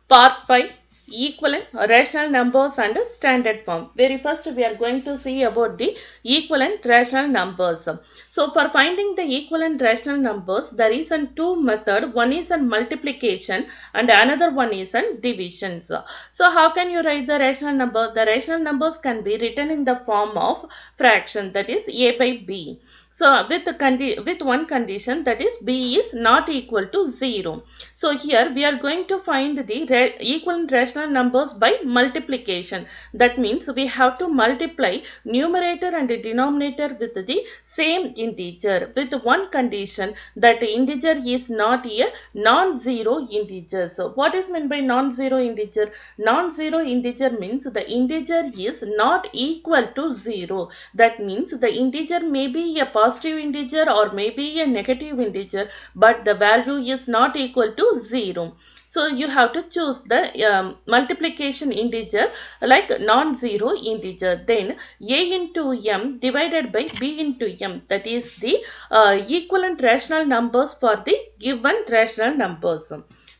Part 5, Equivalent Rational Numbers and Standard Form. Very first we are going to see about the equivalent rational numbers. So for finding the equivalent rational numbers, there is a two method. One is a multiplication and another one is a division. So how can you write the rational number? The rational numbers can be written in the form of fraction, that is a by b. So with one condition, that is b is not equal to 0. So here we are going to find the equivalent rational numbers by multiplication. That means we have to multiply numerator and denominator with the same integer with one condition, that integer is not a non-zero integer. So what is meant by non-zero integer? Non-zero integer means the integer is not equal to 0. That means the integer may be a positive integer or maybe a negative integer, but the value is not equal to 0. So you have to choose the multiplication integer like non-zero integer. Then a into m divided by b into m, that is the equivalent rational numbers for the given rational numbers.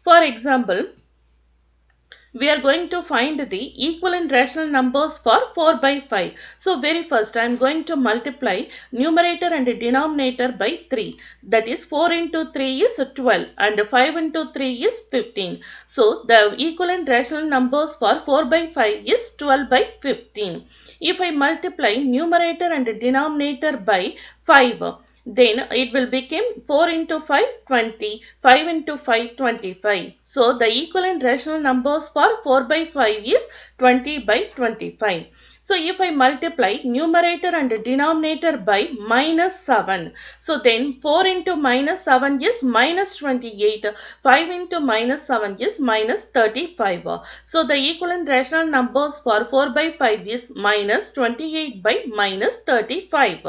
For example, we are going to find the equivalent rational numbers for 4 by 5. So very first I am going to multiply numerator and denominator by 3. That is 4 into 3 is 12 and 5 into 3 is 15. So the equivalent rational numbers for 4 by 5 is 12 by 15. If I multiply numerator and denominator by 5, then it will become 4 into 5, 20, 5 into 5, 25. So the equivalent rational numbers for 4 by 5 is 20 by 25. So if I multiply numerator and denominator by minus 7, so then 4 into minus 7 is minus 28, 5 into minus 7 is minus 35. So the equivalent rational numbers for 4 by 5 is minus 28 by minus 35.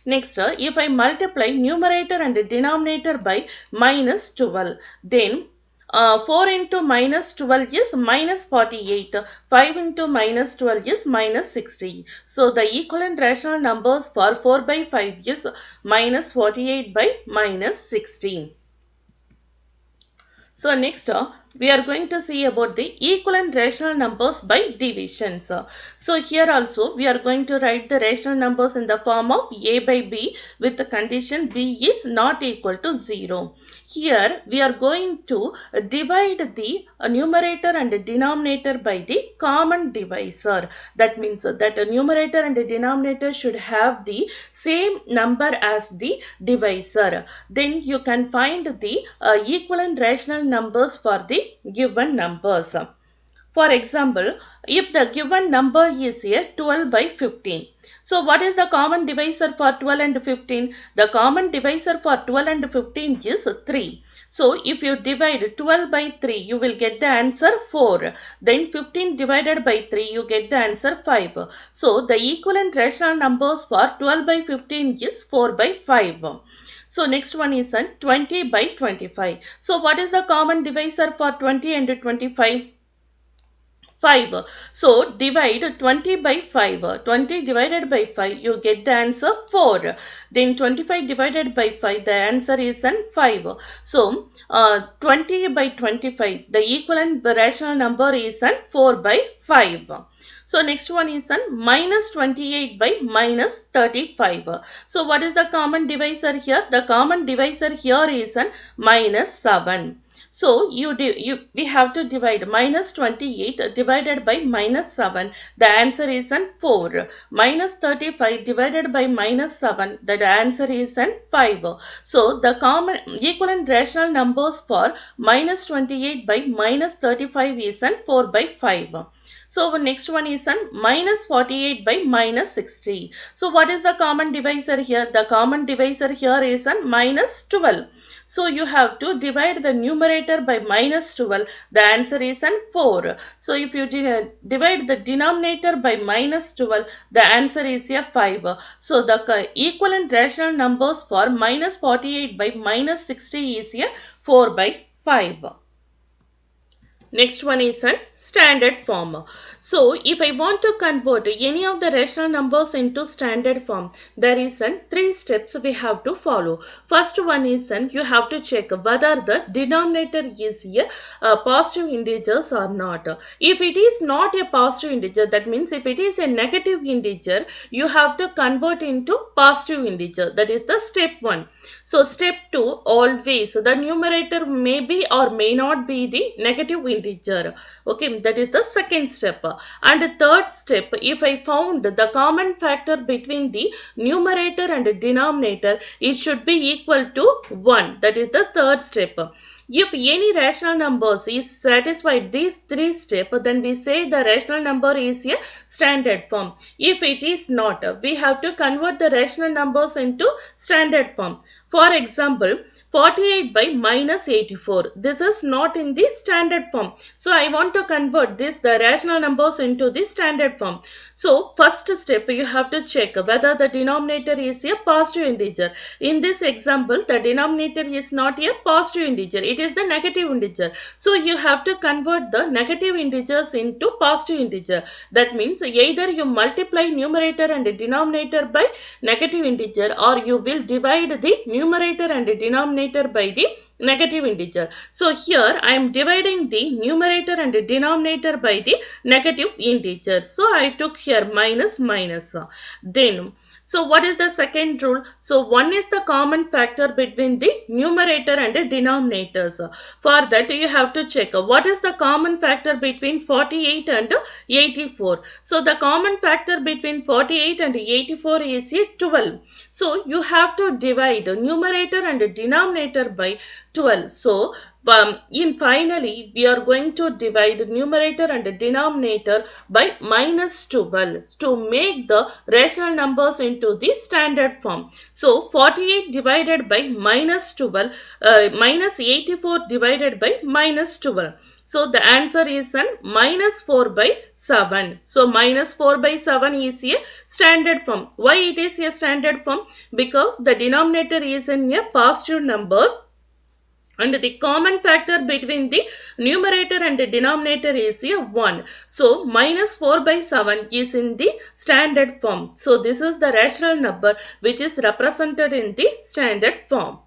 Next, if I multiply numerator and denominator by minus 12, then 4 into minus 12 is minus 48, 5 into minus 12 is minus 60. So the equivalent rational numbers for 4 by 5 is minus 48 by minus 16. So next we are going to see about the equivalent rational numbers by divisions. So here also we are going to write the rational numbers in the form of a by b with the condition b is not equal to 0. Here we are going to divide the numerator and denominator by the common divisor. That means that a numerator and a denominator should have the same number as the divisor. Then you can find the equivalent rational numbers for the given numbers. For example, if the given number is a 12 by 15. So what is the common divisor for 12 and 15? The common divisor for 12 and 15 is 3. So if you divide 12 by 3, you will get the answer 4. Then 15 divided by 3, you get the answer 5. So the equivalent rational numbers for 12 by 15 is 4 by 5. So next one is 20 by 25. So what is the common divisor for 20 and 25? 5. So divide 20 by 5. 20 divided by 5, you get the answer 4. Then 25 divided by 5, the answer is 5. So 20 by 25, the equivalent rational number is 4 by 5. So next one is minus 28 by minus 35. So what is the common divisor here? The common divisor here is minus 7. So we have to divide minus 28 divided by minus 7. The answer is 4. Minus 35 divided by minus 7. The answer is 5. So the common equivalent rational numbers for minus 28 by minus 35 is 4 by 5. So next one is minus 48 by minus 60. So what is the common divisor here? The common divisor here is minus 12. So you have to divide the numerator by minus 12. The answer is 4. So if you divide the denominator by minus 12, the answer is 5. So the equivalent rational numbers for minus 48 by minus 60 is 4 by 5. Next one is a standard form. So if I want to convert any of the rational numbers into standard form, there is three steps we have to follow. First one is you have to check whether the denominator is a positive integers or not. If it is not a positive integer, that means if it is a negative integer, you have to convert into positive integer. That is the step one. So step 2, always the numerator may be or may not be the negative integer. Okay, that is the second step. And the third step, if I found the common factor between the numerator and denominator, it should be equal to 1. That is the third step. If any rational numbers is satisfied these three steps, then we say the rational number is a standard form. If it is not, we have to convert the rational numbers into standard form. For example, 48 by minus 84. This is not in the standard form. So I want to convert the rational numbers into the standard form. So first step, you have to check whether the denominator is a positive integer. In this example, the denominator is not a positive integer. It is the negative integer. So you have to convert the negative integers into positive integer. That means either you multiply numerator and denominator by negative integer, or you will divide the numerator and denominator by the negative integer. So here I am dividing the numerator and denominator by the negative integer. So I took here minus minus. Then so what is the second rule? So 1 is the common factor between the numerator and the denominators. For that you have to check what is the common factor between 48 and 84. So the common factor between 48 and 84 is 12. So you have to divide numerator and denominator by 12. So finally we are going to divide numerator and denominator by minus 12 to make the rational numbers into the standard form. So 48 divided by minus 12, minus 84 divided by minus 12. So the answer is minus 4 by 7. So minus 4 by 7 is a standard form. Why it is a standard form? Because the denominator is in a positive number, and the common factor between the numerator and the denominator is a 1. So minus 4 by 7 is in the standard form. So this is the rational number which is represented in the standard form.